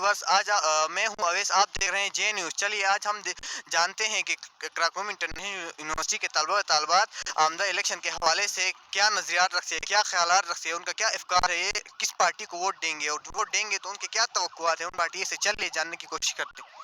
Viewers आज मैं हूं अवैस, आप देख रहे हैं जे न्यूज़। चलिए आज हम जानते हैं कि कराकुम इंटरनेशनल यूनिवर्सिटी के तलबा व तालबात आमदा इलेक्शन के हवाले से क्या नज़रियात रखते हैं, क्या ख्यालात रखते हैं, उनका क्या अफकार है, ये किस पार्टी को वोट देंगे और वोट देंगे तो उनके क्या तवक्कुआत हैं उन पार्टी से। चलिए जानने की कोशिश करते हैं।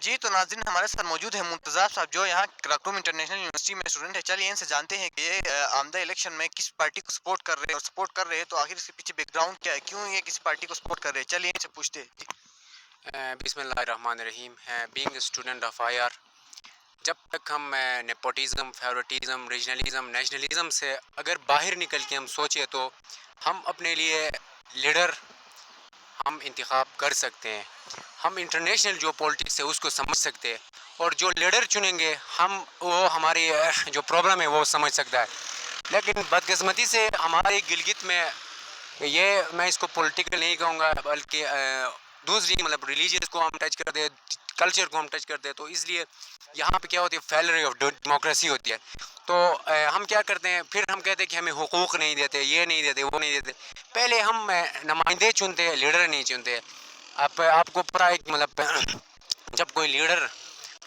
जी तो नाज़रीन, हमारे साथ मौजूद है मुंतज़ाब साहब जो यहाँ कराकुम इंटरनेशनल यूनिवर्सिटी में स्टूडेंट है। चलिए इनसे जानते हैं कि ये आमदा इलेक्शन में किस पार्टी को सपोर्ट कर रहे हैं, और सपोर्ट कर रहे हैं तो आखिर इसके पीछे बैकग्राउंड क्या है, क्यों ये किसी पार्टी को सपोर्ट कर रहे हैं। चलिए इनसे पूछते हैं। बिस्मिल्लाहिर्रहमानिर्रहीम है। बीइंग स्टूडेंट ऑफ आईआर, जब तक हम नेपोटिज़म, फेवरेटिज़म, रीजनलिज़म, नेशनलिज़म से अगर बाहर निकल के हम सोचें तो हम अपने लिए लीडर हम इंतखाब कर सकते हैं। हम इंटरनेशनल जो पॉलिटिक्स है उसको समझ सकते हैं, और जो लीडर चुनेंगे हम वो हमारी जो प्रॉब्लम है वो समझ सकता है। लेकिन बदकिस्मती से हमारे गिलगित में ये, मैं इसको पॉलिटिकल नहीं कहूँगा बल्कि दूसरी मतलब रिलीजियस को हम टच कर दे, कल्चर को हम टच कर दे, तो इसलिए यहाँ पे क्या होती है, फेलर ऑफ डेमोक्रेसी होती है। तो हम क्या करते हैं, फिर हम कहते हैं कि हमें हुकूक नहीं देते, ये नहीं देते, वो नहीं देते। पहले हम नुमाइंदे चुनते हैं, लीडर नहीं चुनते। आपको पता है कि मतलब जब कोई लीडर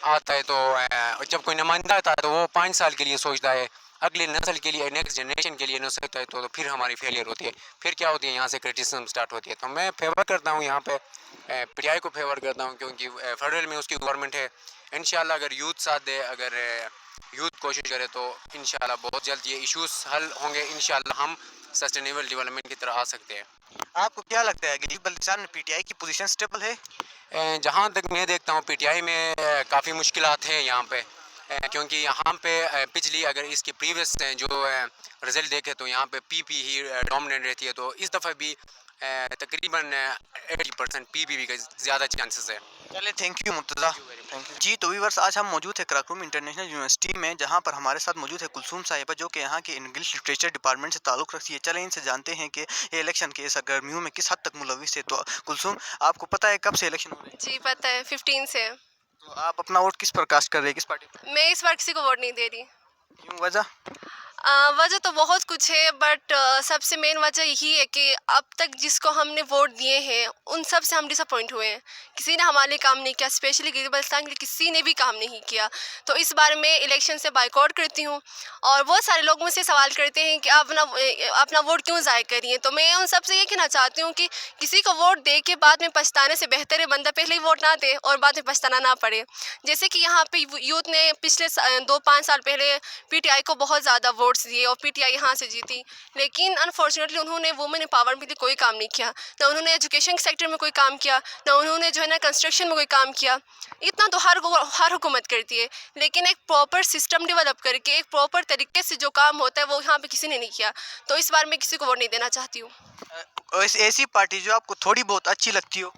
आता है तो जब कोई नुमाइंदा आता है तो वो 5 साल के लिए सोचता है, अगली नस्ल के लिए, नेक्स्ट जनरेशन के लिए नहीं सोचता है, तो फिर हमारी फेलियर होती है। फिर क्या होती है, यहाँ से क्रिटिसिज्म स्टार्ट होती है। तो मैं फेवर करता हूँ यहाँ पे पीटीआई को फेवर करता हूँ, क्योंकि फेडरल में उसकी गवर्नमेंट है। इंशाल्लाह अगर यूथ साथ दे, अगर यूथ कोशिश करे तो इंशाल्लाह बहुत जल्द ये इश्यूज हल होंगे। इंशाल्लाह हम सस्टेनेबल डेवलपमेंट की तरह आ सकते हैं। आपको क्या लगता है कि बल्दिस्तान में पीटीआई की पोजीशन स्टेबल है? जहाँ तक मैं देखता हूँ पीटीआई में काफ़ी मुश्किलात हैं यहाँ पे, क्योंकि यहाँ पे पिछली अगर इसकी प्रीवियस जो रिज़ल्ट देखे तो यहाँ पे पीपी ही डोमिनेट रहती है। तो इस दफ़ा भी तकरीबन 80% पीपी का ज़्यादा चांसेस है। चलिए thank you Murtaza, thank you. जी तो व्यूअर्स आज हम मौजूद है कराकुम इंटरनेशनल यूनिवर्सिटी में, जहाँ पर हमारे साथ मौजूद है कुलसूम साहिबा जो कि यहाँ के इंग्लिश लिटरेचर डिपार्टमेंट से ताल्लुक़ रखती है। चलें इनसे जानते हैं कि ये इलेक्शन के सरगर्मियों में किस हद तक मुलविस है। तो कुलसूम, आपको पता है कब से इलेक्शन हो रहे हैं? जी पता है, 15 से। तो आप अपना वोट किस पर कास्ट कर रहे हैं, किस पार्टी पर? मैं इस बार किसी को वोट नहीं दे रही। क्यों, वजह? वजह तो बहुत कुछ है, बट सबसे मेन वजह यही है कि अब तक जिसको हमने वोट दिए हैं उन सब से हम डिसअपॉइंट हुए हैं। किसी ने हमारे लिए काम नहीं किया, स्पेशली गिलगित बल्तिस्तान के लिए किसी ने भी काम नहीं किया। तो इस बार मैं इलेक्शन से बाइकआउट करती हूँ। और बहुत सारे लोग मुझसे सवाल करते हैं कि आप अपना वोट क्यों ज़ाय करिए। तो मैं उन सब से ये कहना चाहती हूँ कि किसी को वोट दे के बाद में पछताने से बेहतर है बंदा पहले ही वोट ना दे और बाद में पछताना ना पड़े। जैसे कि यहाँ पे यूथ ने पिछले 2-5 साल पहले पीटीआई को बहुत ज़्यादा वोट्स दिए और पीटीआई यहाँ से जीती, लेकिन अनफॉर्चुनेटली उन्होंने वुमेन एम्पावरमेंट के लिए कोई काम नहीं किया। ना उन्होंने एजुकेशन सेक्टर में कोई काम किया, ना उन्होंने जो है ना कंस्ट्रक्शन में कोई काम किया। इतना तो हर हुकूमत करती है, लेकिन एक प्रॉपर सिस्टम डेवलप करके एक प्रॉपर तरीके से जो काम होता है वो यहाँ पे किसी ने नहीं किया। तो इस बार मैं किसी को वोट नहीं देना चाहती हूँ। ऐसी पार्टी जो आपको थोड़ी बहुत अच्छी लगती हो?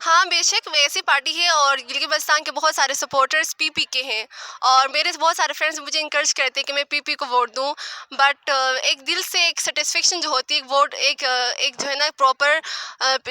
हाँ बेशक, वो ऐसी पार्टी है और गिलगित बल्तिस्तान के बहुत सारे सपोर्टर्स पीपी के हैं, और मेरे बहुत सारे फ्रेंड्स मुझे इंकरेज करते हैं कि मैं पीपी को वोट दूं। बट एक दिल से एक सेटिस्फेक्शन जो होती है, एक वोट एक जो है ना प्रॉपर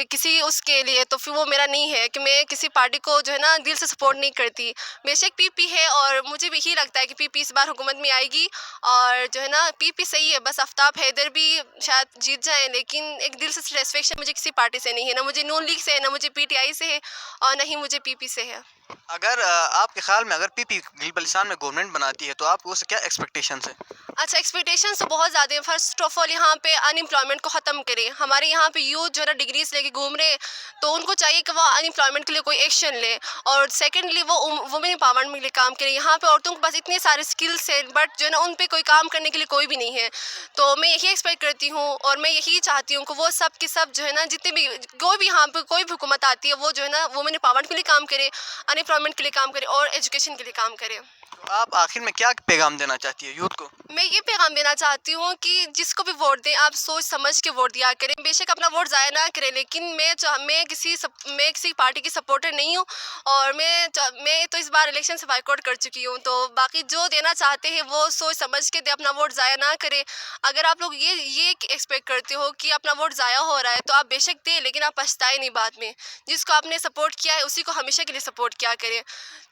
किसी उसके लिए, तो फिर वो मेरा नहीं है कि मैं किसी पार्टी को जो है ना दिल से सपोर्ट नहीं करती। बेशक पीपी है और मुझे भी यही लगता है कि पीपी इस बार हुकूमत में आएगी, और जो है ना पीपी सही है, बस आफ्ताब हैदर भी शायद जीत जाए, लेकिन एक दिल से सेटिस्फेक्शन मुझे किसी पार्टी से नहीं है। ना मुझे नून लीग से है, ना मुझे पीटीआई से है, और नहीं मुझे पीपी से है। अगर आपके ख्याल में अगर पीपी गिलगित बल्तिस्तान में गवर्नमेंट बनाती है तो आपको उससे क्या एक्सपेक्टेशंस है? अच्छा, एक्सपेक्टेशंस तो बहुत ज़्यादा है। फर्स्ट ऑफ ऑल यहाँ पे अनएम्प्लॉयमेंट को ख़त्म करें। हमारे यहाँ पे यूथ जो है ना डिग्रीज लेके घूम रहे हैं, तो उनको चाहिए कि वो अनएम्प्लॉयमेंट के लिए कोई एक्शन ले। और सेकेंडली वो वुमेन एम्पावरमेंट के लिए काम करें। यहाँ पे औरतों के पास इतने सारे स्किल्स हैं, बट जो है ना उन पे कोई काम करने के लिए कोई भी नहीं है। तो मैं यही एक्सपेक्ट करती हूँ और मैं यही चाहती हूँ कि वो सब के सब जो है ना, जितने भी कोई भी यहाँ पे कोई भी हुकूमत आती है, वो जो है ना वुमेन एम्पावरमेंट के लिए काम करे, अनएम्प्लॉयमेंट के लिए काम करे और एजुकेशन के लिए काम करे। तो आप आखिर में क्या पैगाम देना चाहती है यूथ को? मैं ये पैगाम देना चाहती हूँ कि जिसको भी वोट दें, आप सोच समझ के वोट दिया करें। बेशक अपना वोट ज़ाया ना करें, लेकिन मैं किसी पार्टी की सपोर्टर नहीं हूँ, और मैं तो इस बार इलेक्शन से बाइकआउट कर चुकी हूँ। तो बाकी जो देना चाहते हैं वो सोच समझ के दे, अपना वोट ज़ाया ना करें। अगर आप लोग ये एक्सपेक्ट करते हो कि अपना वोट ज़ाया हो रहा है तो आप बेशक दें, लेकिन आप पछताए नहीं बाद में। जिसको आपने सपोर्ट किया है उसी को हमेशा के लिए सपोर्ट किया करें।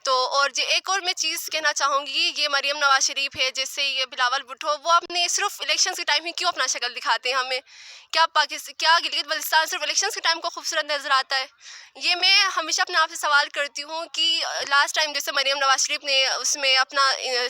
तो और एक और मैं चीज़ कहना چاہوں گی یہ مریم نواز شریف ہے, جیسے یہ بلاول بھٹو, وہ اپنے صرف الیکشنز کے ٹائم ہی کیوں اپنا شکل دکھاتے ہیں ہمیں؟ کیا گلگت بلتستان صرف الیکشنز کے ٹائم کو خوبصورت نظر آتا ہے؟ یہ میں ہمیشہ اپنے آپ سے سوال کرتی ہوں کہ لاسٹ ٹائم جیسے مریم نواز شریف نے اس میں اپنا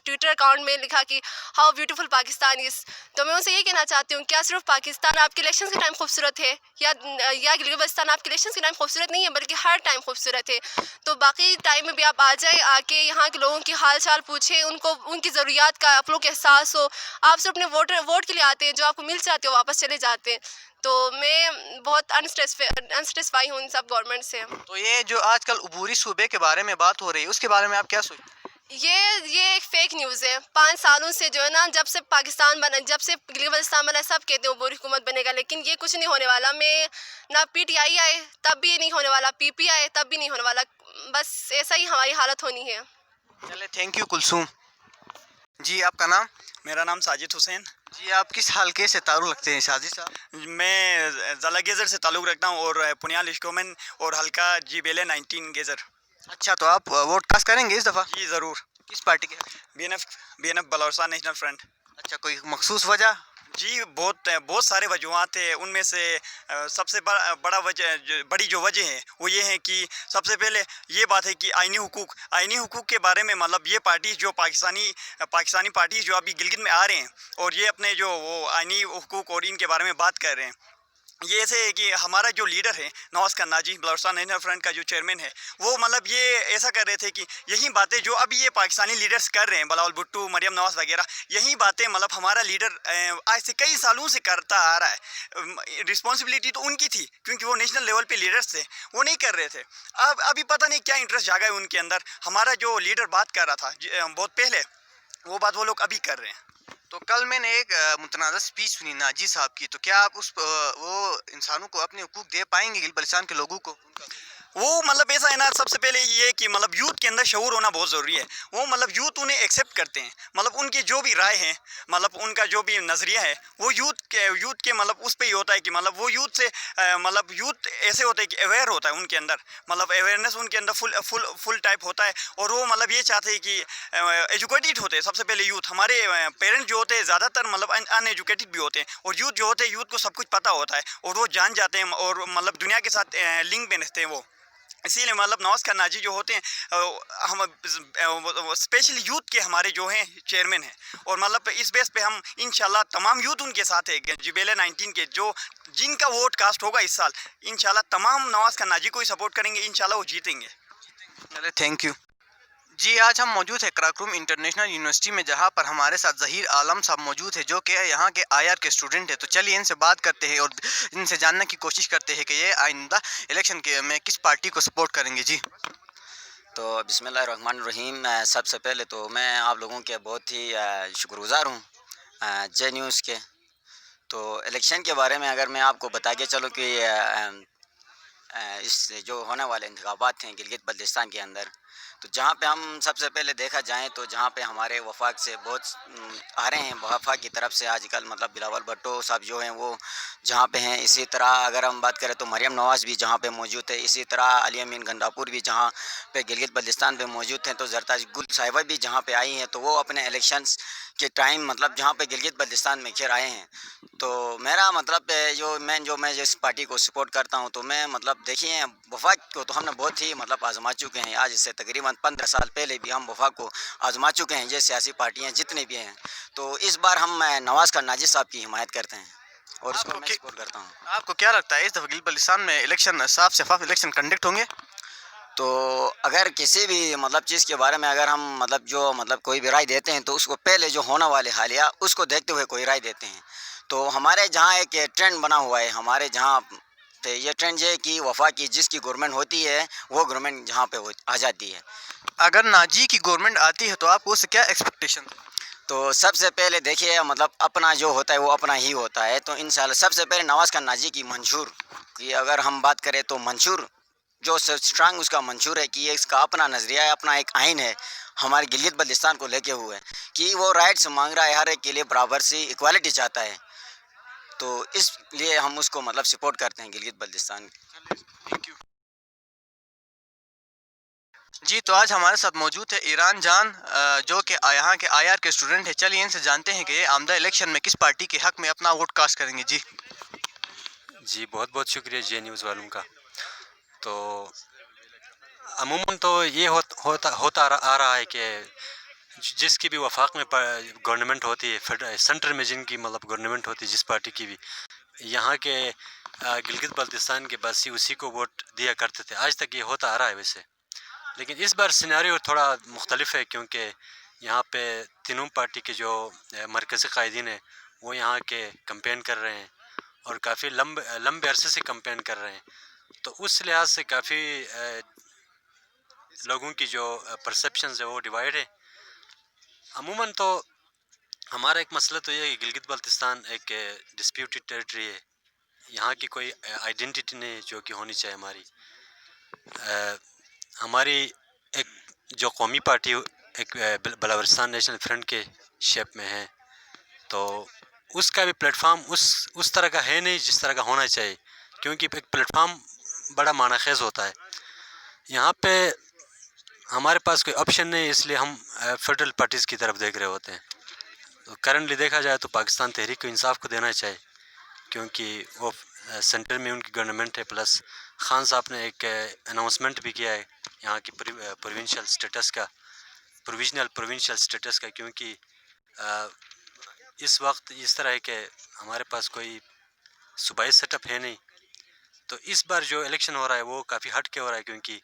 ٹویٹر اکاؤنٹ میں لکھا کہ ہاؤ بیوٹیفل پاکستان از, تو میں ان سے یہ کہنا چاہتی ہوں کیا صرف پاکستان آپ کے الیکشنز کے ٹائم خوبصورت ہے, یا گلگت بلتستان آپ کے الیکشنز کے ٹائم خوبصورت نہیں ہے بلکہ ہر ٹائم خوبصورت ہے؟ تو باقی ٹائم میں بھی آپ آ جائیں, آ کے یہاں کے لوگوں کی حال چال پوچھیں, ان کی ضروریات کا آپ لوگ کو احساس ہو. آپ سے اپنے ووٹ کے لیے آتے ہیں, جو آپ کو مل جاتے ہو واپس چلے جاتے ہیں. تو میں بہت انسٹسفائی ہوں ان سب گورنمنٹ سے. تو یہ جو آج کل عبوری صوبے کے بارے میں بات ہو رہی ہے, اس کے بارے میں آپ کیا سوچتے ہیں؟ یہ ایک فیک نیوز ہے. 5 سالوں سے جو ہے نا, جب سے پاکستان بنا, جب سے گلگت بلتستان بنا, سب کہتے ہیں عبوری حکومت بنے گا, لیکن یہ کچھ نہیں ہونے والا. میں نہ پی ٹی آئی آئے تب بھی یہ نہیں ہونے والا, پی پی آئے تب بھی نہیں ہونے والا. بس ایسا ہی ہماری حالت ہونی ہے. چلے تھینک یو کلثوم جی. آپ کا نام؟ میرا نام ساجد حسین. جی آپ کس حلقے سے تعلق رکھتے ہیں ساجد صاحب؟ میں ضلع گیزر سے تعلق رکھتا ہوں اور پنیال اشکومن اور حلقہ جی بیلے 19 گیزر. اچھا, تو آپ ووٹ کاسٹ کریں گے اس دفعہ؟ جی ضرور. کس پارٹی کے؟ B N F Balochistan national front. اچھا, کوئی مخصوص وجہ؟ جی بہت سارے وجوہات ہیں. ان میں سے سب سے بڑی جو وجہ ہے وہ یہ ہے کہ سب سے پہلے یہ بات ہے کہ آئینی حقوق کے بارے میں مطلب یہ پارٹی جو پاکستانی پارٹی جو ابھی گلگت میں آ رہے ہیں اور یہ اپنے جو وہ آئینی حقوق اور ان کے بارے میں بات کر رہے ہیں, یہ ایسے ہے کہ ہمارا جو لیڈر ہے نواز قناجی, بلوچستان نیشنل فرنٹ کا جو چیئرمین ہے, وہ مطلب یہ ایسا کر رہے تھے کہ یہی باتیں جو ابھی یہ پاکستانی لیڈرز کر رہے ہیں, بلاول بھٹو, مریم نواز وغیرہ, یہی باتیں مطلب ہمارا لیڈر آج سے کئی سالوں سے کرتا آ رہا ہے. رسپانسبلٹی تو ان کی تھی کیونکہ وہ نیشنل لیول پہ لیڈرز تھے, وہ نہیں کر رہے تھے. ابھی پتہ نہیں کیا انٹرسٹ جاگا ہے ان کے اندر. ہمارا جو لیڈر بات کر رہا تھا بہت پہلے, وہ بات وہ لوگ ابھی کر رہے ہیں. تو کل میں نے ایک متنازع اسپیچ سنی ناجی صاحب کی, تو کیا آپ وہ انسانوں کو اپنے حقوق دے پائیں گے, گلگت بلتستان کے لوگوں کو؟ وہ مطلب ایسا ہے نا, سب سے پہلے یہ کہ مطلب یوتھ کے اندر شعور ہونا بہت ضروری ہے. وہ مطلب یوتھ انہیں ایکسیپٹ کرتے ہیں, مطلب ان کی جو بھی رائے ہیں, مطلب ان کا جو بھی نظریہ ہے وہ یوتھ کے مطلب اس پہ ہی ہوتا ہے کہ مطلب وہ یوتھ سے مطلب یوتھ ایسے ہوتا ہے کہ اویئر ہوتا ہے ان کے اندر, مطلب اویئرنیس ان کے اندر فل ٹائپ ہوتا ہے. اور وہ مطلب یہ چاہتے ہیں کہ ایجوکیٹڈ ہوتے ہیں. سب سے پہلے یوتھ, ہمارے پیرنٹ جو ہوتے ہیں زیادہ تر مطلب ان ایجوکیٹڈ بھی ہوتے ہیں, اور یوتھ جو ہوتے ہیں یوتھ کو سب کچھ پتہ ہوتا ہے اور وہ جان جاتے ہیں اور مطلب دنیا کے ساتھ لنک میں رہتے ہیں وہ. اسی لیے مطلب نواز قناجی جو ہوتے ہیں ہم اسپیشلی یوتھ کے ہمارے جو ہیں چیئرمین ہیں, اور مطلب اس بیس پہ ہم انشاءاللہ تمام یوتھ ان کے ساتھ ہے. جبیلے 19 کے جن کا ووٹ کاسٹ ہوگا اس سال, انشاءاللہ تمام نواز قناجی کو ہی سپورٹ کریں گے, انشاءاللہ وہ جیتیں گے. چلے تھینک یو جی. آج ہم موجود ہیں قراقرم انٹرنیشنل یونیورسٹی میں, جہاں پر ہمارے ساتھ ظہیر عالم صاحب موجود ہیں جو کہ یہاں کے آئی آر کے اسٹوڈنٹ ہیں. تو چلیے ان سے بات کرتے ہیں اور ان سے جاننے کی کوشش کرتے ہیں کہ یہ آئندہ الیکشن کے میں کس پارٹی کو سپورٹ کریں گے. جی تو بسم اللہ الرحمن الرحیم. سب سے پہلے تو میں آپ لوگوں کے بہت ہی شکر گزار ہوں جے نیوز کے. تو الیکشن کے بارے میں اگر میں آپ کو بتا کے چلوں کہ اس جو ہونے والے انتخابات ہیں گلگت بلتستان کے اندر, تو جہاں پہ ہم سب سے پہلے دیکھا جائیں تو جہاں پہ ہمارے وفاق سے بہت آ رہے ہیں, وفاق کی طرف سے آج کل مطلب بلاول بھٹو صاحب جو ہیں وہ جہاں پہ ہیں. اسی طرح اگر ہم بات کریں تو مریم نواز بھی جہاں پہ موجود ہے. اسی طرح علی امین گنڈاپور بھی جہاں پہ گلگت بلتستان پہ موجود ہیں. تو زرتاج گل صاحبہ بھی جہاں پہ آئی ہیں, تو وہ اپنے الیکشنز کے ٹائم مطلب جہاں پہ گلگت بلتستان میں گھر آئے ہیں. تو میرا مطلب میں جس پارٹی کو سپورٹ کرتا ہوں, تو میں مطلب دیکھیے وفاق کو تو ہم نے بہت ہی مطلب آزما چکے ہیں. آج سے تقریباً 15 سال پہلے بھی ہم وفاق کو آزما چکے ہیں, یہ سیاسی پارٹیاں جتنے بھی ہیں. تو اس بار ہم نواز قناجی صاحب کی حمایت کرتے ہیں اور اس کو میں سپورٹ کرتا ہوں. آپ کو کیا لگتا ہے اس دفعہ گلگت بلتستان میں الیکشن صاف شفاف الیکشن کنڈکٹ ہوں گے؟ تو اگر کسی بھی مطلب چیز کے بارے میں اگر ہم مطلب جو مطلب کوئی بھی رائے دیتے ہیں تو اس کو پہلے جو ہونے والے حالیہ اس کو دیکھتے ہوئے کوئی رائے دیتے ہیں. تو ہمارے جہاں ایک ٹرینڈ بنا ہوا ہے, ہمارے جہاں پہ یہ ٹرینڈ یہ ہے کہ وفاق کی جس کی گورنمنٹ ہوتی ہے وہ گورنمنٹ جہاں پہ آ جاتی ہے. اگر ناجی کی گورنمنٹ آتی ہے تو آپ کو اس سے کیا ایکسپیکٹیشن؟ تو سب سے پہلے دیکھیے مطلب اپنا جو ہوتا ہے وہ اپنا ہی ہوتا ہے. تو انشاءاللہ سب سے پہلے نواز قناجی کی منشور کی اگر ہم بات کریں تو منشور جو اسٹرانگ اس کا منشور ہے کہ یہ اس کا اپنا نظریہ ہے, اپنا ایک آئین ہے ہمارے گلگت بلتستان کو لے کے ہوئے کہ وہ رائٹس مانگ رہا ہے, ہر ایک کے لیے برابر سی ایکوالٹی چاہتا ہے. تو اس لیے ہم اس کو مطلب سپورٹ کرتے ہیں گلگت بلتستان. جی تو آج ہمارے ساتھ موجود ہے ایران جان جو کہ یہاں کے آئی آر کے اسٹوڈنٹ ہے. چلیے ان سے جانتے ہیں کہ یہ آمدہ الیکشن میں کس پارٹی کے حق میں اپنا ووٹ کاسٹ کریں گے. جی جی بہت بہت شکریہ جے نیوز والوں کا. تو عموماً تو یہ ہوتا آ رہا ہے کہ جس کی بھی وفاق میں گورنمنٹ ہوتی ہے، سینٹر میں جن کی مطلب گورنمنٹ ہوتی ہے جس پارٹی کی بھی، یہاں کے گلگت بلتستان کے باسی اسی کو ووٹ دیا کرتے تھے. آج تک یہ ہوتا آ رہا ہے ویسے، لیکن اس بار سیناریو تھوڑا مختلف ہے کیونکہ یہاں پہ تینوں پارٹی کے جو مرکزی قائدین ہیں وہ یہاں کے کمپین کر رہے ہیں اور کافی لمبے عرصے سے کمپین کر رہے ہیں. تو اس لحاظ سے کافی لوگوں کی جو پرسیپشنز ہے وہ ڈیوائڈ ہے. عموماً تو ہمارا ایک مسئلہ تو یہ ہے کہ گلگت بلتستان ایک ڈسپیوٹڈ ٹیریٹری ہے. یہاں کی کوئی آئیڈینٹی نہیں جو کہ ہونی چاہیے. ہماری ایک جو قومی پارٹی ایک بلاورستان نیشنل فرنٹ کے شیپ میں ہے، تو اس کا بھی پلیٹ فارم اس طرح کا ہے نہیں جس طرح کا ہونا چاہیے، کیونکہ ایک پلیٹ فارم بڑا معنی خیز ہوتا ہے. یہاں پہ ہمارے پاس کوئی آپشن نہیں، اس لیے ہم فیڈرل پارٹیز کی طرف دیکھ رہے ہوتے ہیں. تو کرنٹلی دیکھا جائے تو پاکستان تحریک انصاف کو دینا چاہیے، کیونکہ وہ سینٹر میں ان کی گورنمنٹ ہے. پلس خان صاحب نے ایک اناؤنسمنٹ بھی کیا ہے یہاں کی پروونشل اسٹیٹس کا، کیونکہ اس وقت اس طرح ہے کہ ہمارے پاس کوئی صوبائی سیٹ اپ ہے نہیں. تو اس بار جو الیکشن ہو رہا ہے وہ کافی ہٹ کے ہو رہا ہے، کیونکہ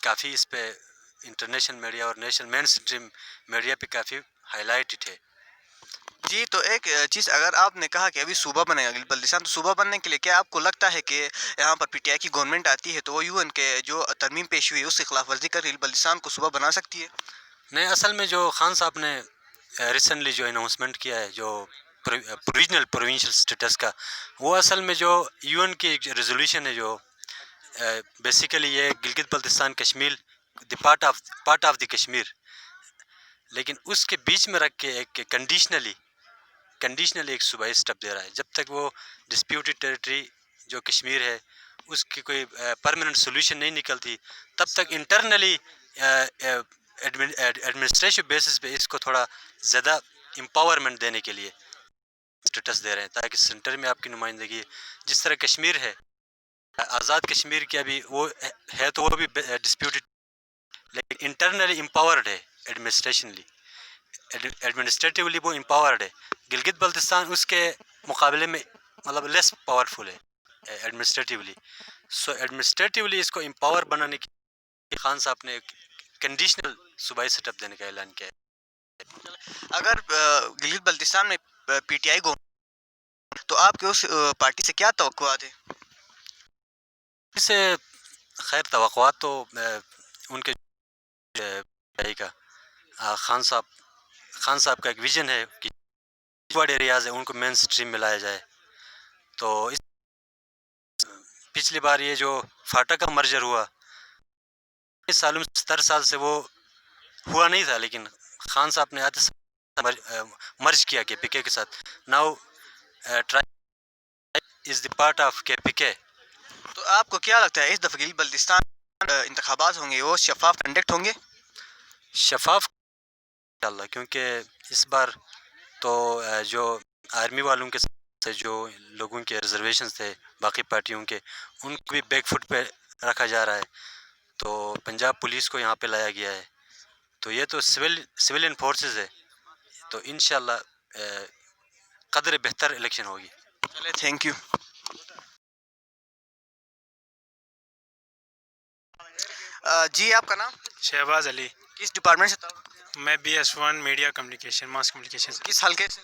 کافی اس پہ انٹرنیشنل میڈیا اور نیشنل مین اسٹریم میڈیا پہ کافی ہائی لائٹڈ ہے. جی تو ایک چیز، اگر آپ نے کہا کہ ابھی صوبہ بنے گا گلگت بلتستان، تو صوبہ بننے کے لیے کیا آپ کو لگتا ہے کہ یہاں پر پی ٹی آئی کی گورنمنٹ آتی ہے تو وہ یو این کے جو ترمیم پیش ہوئی ہے اس کی خلاف ورزی کر گلگت بلتستان کو صوبہ بنا سکتی ہے؟ نہیں، اصل میں جو خان صاحب نے ریسنٹلی جو اناؤنسمنٹ کیا ہے جو پروونشل اسٹیٹس کا، وہ اصل میں جو یو این کی ریزولوشن ہے جو بیسیکلی یہ Gilgit Baltistan Kashmir the part of the Kashmir, لیکن اس کے بیچ میں رکھ کے ایک کنڈیشنلی ایک صوبائی اسٹیپ دے رہا ہے. جب تک وہ ڈسپیوٹڈ ٹیریٹری جو کشمیر ہے اس کی کوئی پرماننٹ سولوشن نہیں نکلتی، تب تک انٹرنلی ایڈمنسٹریشن بیسس پہ اس کو تھوڑا زیادہ امپاورمنٹ دینے کے لیے اسٹیٹس دے رہے ہیں، تاکہ سینٹر میں آپ کی نمائندگی جس طرح کشمیر ہے، آزاد کشمیر کی ابھی وہ ہے تو وہ بھی ڈسپیوٹڈ، لیکن انٹرنلی امپاورڈ ہے ایڈمنسٹریٹیولی وہ امپاورڈ ہے. گلگت بلتستان اس کے مقابلے میں مطلب لیس پاورفل ہے ایڈمنسٹریٹیولی. سو ایڈمنسٹریٹیولی اس کو امپاور بنانے کے خان صاحب نے ایک کنڈیشنل صوبائی سیٹ اپ دینے کا اعلان کیا ہے. اگر گلگت بلتستان میں پی ٹی آئی گورنمنٹ تو آپ کے اس پارٹی سے کیا توقعات ہیں؟ اس سے خیر توقعات تو ان کے کا خان صاحب کا ایک ویژن ہے کہ بڑے ایریاز ہیں ان کو مین اسٹریم میں لایا جائے. تو پچھلی بار یہ جو فاٹا کا مرجر ہوا، اس سالوں 70 سال سے وہ ہوا نہیں تھا، لیکن خان صاحب نے مرج کیا کے پی کے ساتھ. Now try is the part of کے پی کے. تو آپ کو کیا لگتا ہے اس دفعہ گلگت بلتستان انتخابات ہوں گے وہ شفاف کنڈکٹ ہوں گے؟ شفاف انشاءاللہ، کیونکہ اس بار تو جو آرمی والوں کے سے جو لوگوں کے ریزرویشنز تھے باقی پارٹیوں کے، ان کو بھی بیک فٹ پہ رکھا جا رہا ہے. تو پنجاب پولیس کو یہاں پہ لایا گیا ہے، تو یہ تو سویلین فورسز ہے. تو انشاءاللہ قدر بہتر الیکشن ہوگی. چلے تھینک یو. جی آپ کا نام؟ شہباز علی. کس ڈپارٹمنٹ سے تھا؟ میں BS1 media communication mass communication سے. کس حلقے سے؟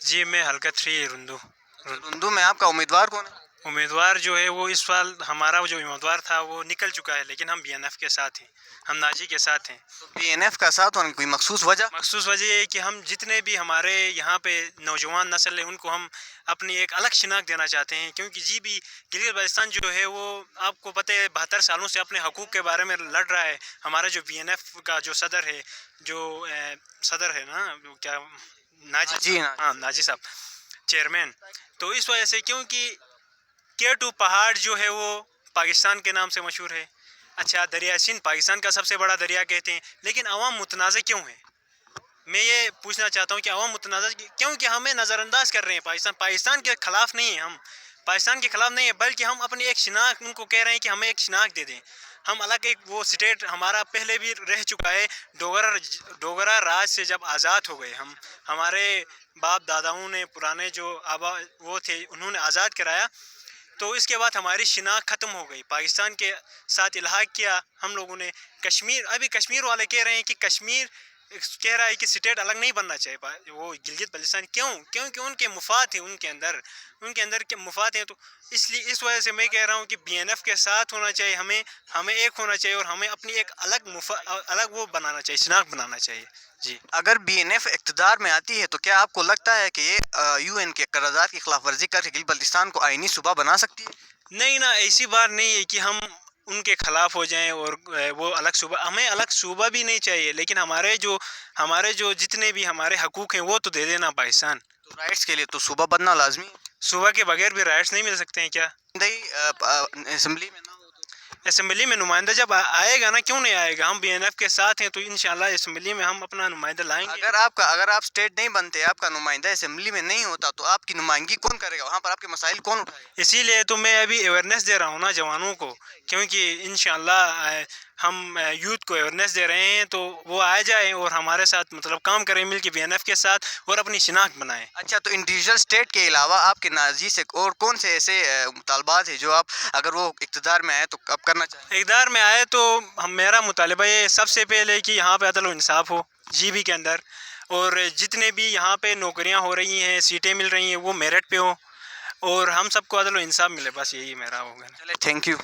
جی میں حلقہ 3 رندو. رندو میں آپ کا امیدوار کون ہے؟ امیدوار جو ہے وہ اس سال ہمارا جو امیدوار تھا وہ نکل چکا ہے، لیکن ہم BNF کے ساتھ ہیں، ہم ناجی کے ساتھ ہیں. BNF کا ساتھ ہونے کی کوئی مخصوص وجہ؟ مخصوص وجہ یہ ہے کہ ہم جتنے بھی ہمارے یہاں پہ نوجوان نسل ہے ان کو ہم اپنی ایک الگ شناخت دینا چاہتے ہیں، کیونکہ جی بھی گلگت بلتستان جو ہے وہ آپ کو پتہ ہے 72 سالوں سے اپنے حقوق کے بارے میں لڑ رہا ہے. ہمارا جو BNF کا جو صدر ہے، جو صدر ہے نا کیا ناجی، جی ہاں ناجی صاحب چیئرمین. تو اس وجہ سے کیونکہ K2 پہاڑ جو ہے وہ پاکستان کے نام سے مشہور ہے، अच्छा दरिया सिंध पाकिस्तान का सबसे बड़ा दरिया कहते हैं, लेकिन अवाम मुतनाज़ क्यों है? मैं ये पूछना चाहता हूँ कि अवाम मुतनाज़ क्योंकि हमें नज़रअंदाज कर रहे हैं। पाकिस्तान के ख़िलाफ़ नहीं है, हम पाकिस्तान के ख़िलाफ़ नहीं है, बल्कि हम अपनी एक शिनाख्त उनको कह रहे हैं कि हमें एक शिनाख्त दे दें। हम अलग एक वो स्टेट हमारा पहले भी रह चुका है। डोगरा राज से जब आज़ाद हो गए हम, हमारे बाप दादाओं ने पुराने जो आबा वो थे उन्होंने आज़ाद कराया, तो इसके बाद हमारी शिनाख्त ख़त्म हो गई। पाकिस्तान के साथ इल्हाक़ किया हम लोगों ने। कश्मीर, अभी कश्मीर वाले कह रहे हैं कि कश्मीर कह रहा है कि स्टेट अलग नहीं बनना चाहिए वो गिलगित बल्तिस्तान। क्योंकि उनके मुफाद हैं, उनके अंदर के मुफाद हैं। तो इसलिए इस वजह से मैं कह रहा हूँ कि BNF के साथ होना चाहिए, हमें एक होना चाहिए और हमें अपनी एक अलग वो बनाना चाहिए, शिनाख्त बनाना चाहिए जी। अगर BNF इक़्तिदार में आती है तो क्या आपको लगता है कि ये UN के करारदाद की खिलाफ वर्जी करके गिलगित बल्तिस्तान को आइनी सूबा बना सकती है? नहीं ना, ऐसी बात नहीं है कि हम उनके ख़िलाफ़ हो जाएं और वो अलग सूबा, हमें अलग सूबा भी नहीं चाहिए, लेकिन हमारे जो जितने भी हमारे हकूक़ हैं वो तो दे देना पाकिस्तान। तो राइट्स के लिए तो सूबा बनना लाजमी है। सूबा के बगैर भी राइट्स नहीं मिल सकते हैं क्या? असम्बली में ना हो तो असम्बली में नुमाइंदा जब आएगा ना, क्यों नहीं आएगा? हम BNF के साथ हैं तो इंशाल्लाह असम्बली में हम अपना नुमाइंदा लाएंगे। अगर आप स्टेट नहीं बनते, आपका नुमाइंदा असम्बली में नहीं होता, तो आपकी नुमाइंदगी कौन करेगा? वहाँ पर आपके मसाइल कौन उठाएगा? इसीलिए तो मैं अभी अवेयरनेस दे रहा हूँ ना जवानों को, क्योंकि इंशाल्लाह हम यूथ को अवेयरनेस दे रहे हैं तो वो आ जाए और हमारे साथ मतलब काम करें मिल के BNF के साथ और अपनी शिनाख्त बनाएं। अच्छा, तो इंडिविजुअल स्टेट के अलावा आपके नाज़ी से और कौन से ऐसे मुतालबात हैं जो आप अगर वो इक़्तिदार में आए तो अब करना चाहें? इक़्तिदार में आए तो मेरा मुतालबा ये सबसे पहले कि यहाँ पे अदल व इंसाफ हो GB के अंदर, और जितने भी यहाँ पे नौकरियाँ हो रही हैं, सीटें मिल रही हैं, वो मेरिट पे हो और हम सबको अदल व इंसाफ मिले, बस यही मेरा होगा। चले, थैंक यू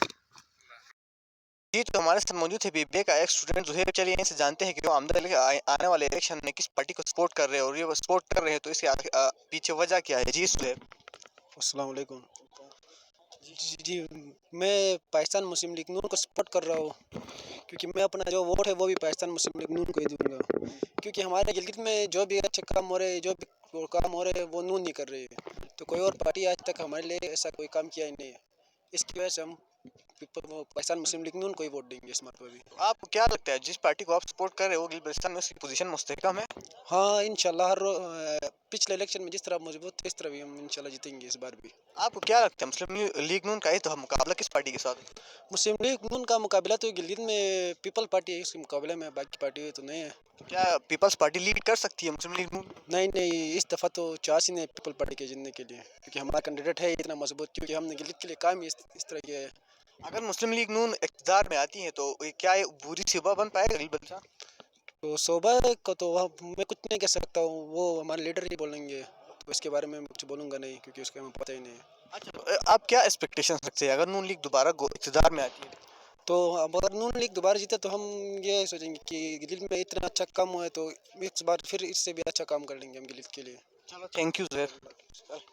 जी। तो हमारे साथ मौजूद है BBA का एक स्टूडेंट ज़ुहैब। चलिए इनसे जानते हैं कि वो आने वाले इलेक्शन में किस पार्टी को सपोर्ट कर रहे हैं, और ये वो सपोर्ट कर रहे हैं तो इसके पीछे वजह क्या है। जी ज़ुहैब। अस्सलाम वालेकुम। जी, मैं पाकिस्तान मुस्लिम लीग नून को सपोर्ट कर रहा हूँ, क्योंकि मैं अपना जो वोट है वो भी पाकिस्तान मुस्लिम लीग नून को ही दूँगा, क्योंकि हमारे गिलगित में जो भी अच्छे काम हो रहे हैं, जो भी काम हो रहे हैं वो नून नहीं कर रही है। तो कोई और पार्टी आज तक हमारे लिए ऐसा कोई काम किया ही नहीं है। इसकी वजह से हम पाकिस्तान मुस्लिम लीग नून को ही वोट देंगे इस मरतबा भी। आपको क्या लगता है जिस पार्टी को आप सपोर्ट कर रहे हो गिलगित बल्तिस्तान में उसकी पोजीशन मुस्तहकम है? हाँ इंशाल्लाह, पिछले इलेक्शन में जिस तरह मजबूत थे इस तरह भी हम इंशाल्लाह जीतेंगे इस बार भी। आपको क्या लगता है मुस्लिम लीग नून का ये तो मुकाबला किस पार्टी के साथ है? मुस्लिम लीग नून का मुकाबला तो गिलगित में पीपल पार्टी है, इसके मुकाबले में बाकी पार्टी तो नहीं है। क्या पीपल्स पार्टी लीड कर सकती है मुस्लिम लीग नून? नहीं, इस दफ़ा तो चांस ही नहीं पीपल पार्टी के जीतने के लिए, क्योंकि हमारा कैंडिडेट है इतना मजबूत, क्योंकि हमने गिलगित के लिए काम ही इस तरह किया है। अगर मुस्लिम लीग नून इक़्तिदार में आती है तो क्या ये बुरी सूबा बन पाएगा गिलगित बल्तिस्तान? तो शोभा को तो मैं कुछ नहीं कह सकता हूँ, वो हमारे लीडर ही बोलेंगे, तो इसके बारे में कुछ बोलूँगा नहीं, क्योंकि उसका हमें पता ही नहीं है। अच्छा, तो आप क्या एक्सपेक्टेशन रखते हैं अगर नून लीग दोबारा इक़्तिदार में आती है? तो अगर नून लीग दोबारा जीते तो हम ये सोचेंगे कि गिलगित में इतना अच्छा काम हुआ है, तो इस बार फिर इससे भी अच्छा काम कर लेंगे हम गिलगित के लिए। चलो, थैंक यू ज़ुहैब।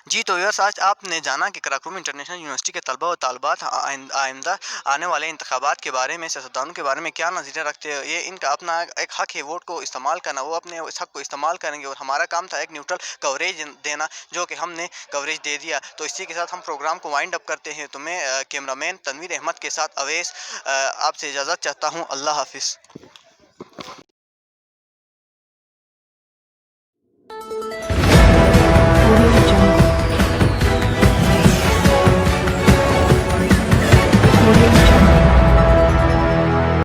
जी, तो यस आज आपने जाना कि कराकूम इंटरनेशनल यूनिवर्सिटी के तलबा और तालबात आइंदा आने वाले इंतखाबात के बारे में, सियासतदानों के बारे में क्या नज़रिया रखते हैं। ये इनका अपना एक हक़ है वोट को इस्तेमाल करना, वो अपने इस हक़ को इस्तेमाल करेंगे और हमारा काम था एक न्यूट्रल कवरेज देना, जो कि हमने कवरेज दे दिया। तो इसी के साथ हम प्रोग्राम को वाइंड अप करते हैं। तो मैं कैमरामैन तनवीर अहमद के साथ अवैस आपसे इजाज़त चाहता हूँ। अल्लाह हाफिज़।